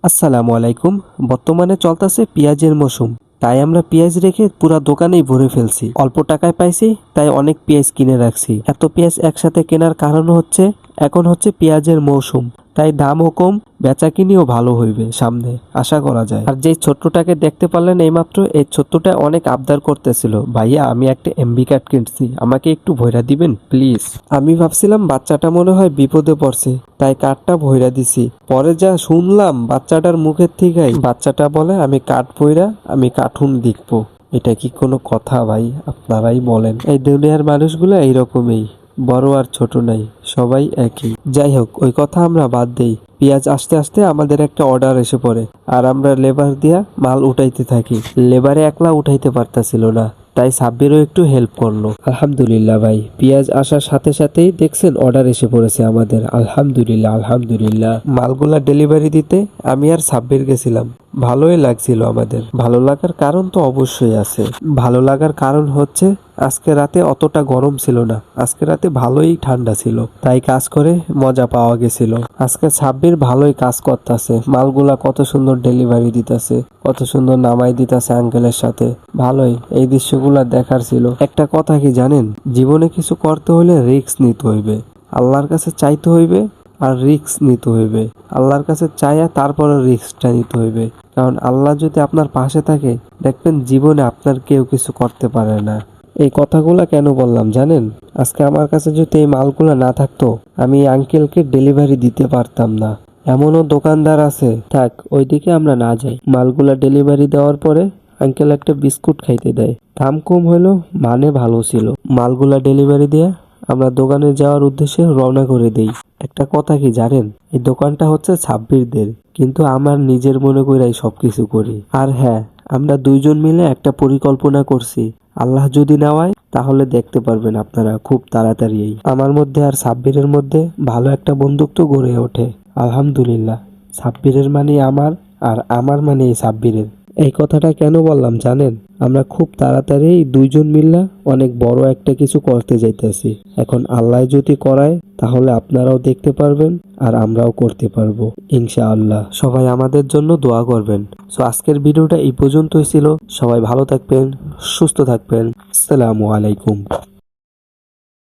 আসসালামু আলাইকুম। বর্তমানে চলতেছে পেঁয়াজের মৌসুম, তাই আমরা পেঁয়াজ রেখে পুরা দোকানেই ভরে ফেলছি। অল্প টাকায় পাইছি, তাই অনেক পেঁয়াজ কিনে রাখছি। এত পেঁয়াজ একসাথে কেনার কারণ হচ্ছে এখন হচ্ছে পেঁয়াজের মৌসুম, তাই দামও কম, বেচাকিনিও ভালো হইবে সামনে আশা করা যায়। আর যেই ছোট্টটাকে দেখতে পারলেন এইমাত্র, এই ছোট্টটা অনেক আবদার করতেছিল, ভাইয়া আমি একটা এমবি কার্ড কিনছি, আমাকে একটু ভইরা দিবেন প্লিজ। আমি ভাবছিলাম বাচ্চাটা মনে হয় বিপদে পড়ছে, তাই কার্ডটা ভইরা দিছি। পরে যা শুনলাম বাচ্চাটার মুখের থেকেই, বাচ্চাটা বলে আমি কার্ড ভইরা আমি কার্টুন দেখবো। এটা কি কোনো কথা ভাই? আপনারাই বলেন। এই দুনিয়ার মানুষগুলো এইরকমই, বড় আর ছোট নাই, সবাই একই। যাই হোক, ওই কথা আমরা বাদ দেই। পেঁয়াজ আসতে আসতে আমাদের একটা অর্ডার এসে পড়ে, আর আমরা লেবার দিয়া মাল উঠাইতে থাকি। লেবারে একলা উঠাইতে পারতাছিল না, তাই সাব্বিরও একটু হেল্প করলো। আলহামদুলিল্লাহ ভাই, পেঁয়াজ আসার সাথে সাথেই দেখছেন অর্ডার এসে পড়েছে আমাদের। আলহামদুলিল্লাহ আলহামদুলিল্লাহ। মালগুলা ডেলিভারি দিতে আমি আর সাব্বির গেছিলাম। ভালোই লাগছিল আমাদের। ভালো লাগার কারণ তো অবশ্যই আছে। ভালো লাগার কারণ হচ্ছে আজকে রাতে অতটা গরম ছিল না, আজকে রাতে ভালোই ঠান্ডা ছিল, তাই কাজ করে মজা পাওয়া গেছিল। আজকে সাব্বির ভালোই কাজ করতেছে, মালগুলা কত সুন্দর ডেলিভারি দিতেছে, কত সুন্দর নামাই দিতেছে আঙ্কেলের সাথে। ভালোই এই দৃশ্যগুলা দেখার ছিল। একটা কথা কি জানেন, জীবনে কিছু করতে হলে রিস্ক নিতে হইবে, আল্লাহর কাছে চাইতে হইবে, আর রিস্ক নিতে হইবে। আল্লাহর কাছে চাইয়া তারপরে রিস্কটা নিতে হইবে, কারণ আল্লাহ যদি আপনার পাশে থাকে, দেখবেন জীবনে আপনার কেউ কিছু করতে পারে না। এই কথাগুলা কেন বললাম জানেন? আজকে আমার কাছে যদি এই মালগুলা না থাকতো, আমি আঙ্কেলকে ডেলিভারি দিতে পারতাম না। এমনও দোকানদার আছে, থাক ওইদিকে আমরা না যাই। মালগুলা ডেলিভারি দেওয়ার পরে আঙ্কেল একটা বিস্কুট খাইতে দেয়, দাম কম হলো, মানে ভালো ছিল। মালগুলা ডেলিভারি দিয়ে আমরা দোকানে যাওয়ার উদ্দেশ্যে রওনা করে দেই। একটা কথা কি জানেন, এই দোকানটা হচ্ছে সাব্বিরদের, কিন্তু আমার নিজের মনে কইরাই সবকিছু করি। আর হ্যাঁ, আমরা দুইজন মিলে একটা পরিকল্পনা করছি, আল্লাহ যদি নেওয়ায় তাহলে দেখতে পারবেন আপনারা খুব তাড়াতাড়ি। আমার মধ্যে আর সাব্বিরের মধ্যে ভালো একটা বন্ধুত্ব গড়ে ওঠে। আলহামদুলিল্লাহ, সাব্বিরের মানে আমার, আর আমার মানে এই সাব্বিরের। এই কথাটা কেন বললাম জানেন? আমরা খুব তাড়াতাড়ি দুইজন মিল্লা অনেক বড় একটা কিছু করতে যাইতেছি। এখন আল্লাহ যদি করায় তাহলে আপনারাও দেখতে পারবেন, আর আমরাও করতে পারবো ইনশাআল্লাহ। সবাই আমাদের জন্য দোয়া করবেন। সো আজকের ভিডিওটা এই পর্যন্তই ছিল। সবাই ভালো থাকবেন, সুস্থ থাকবেন। আসসালামু আলাইকুম।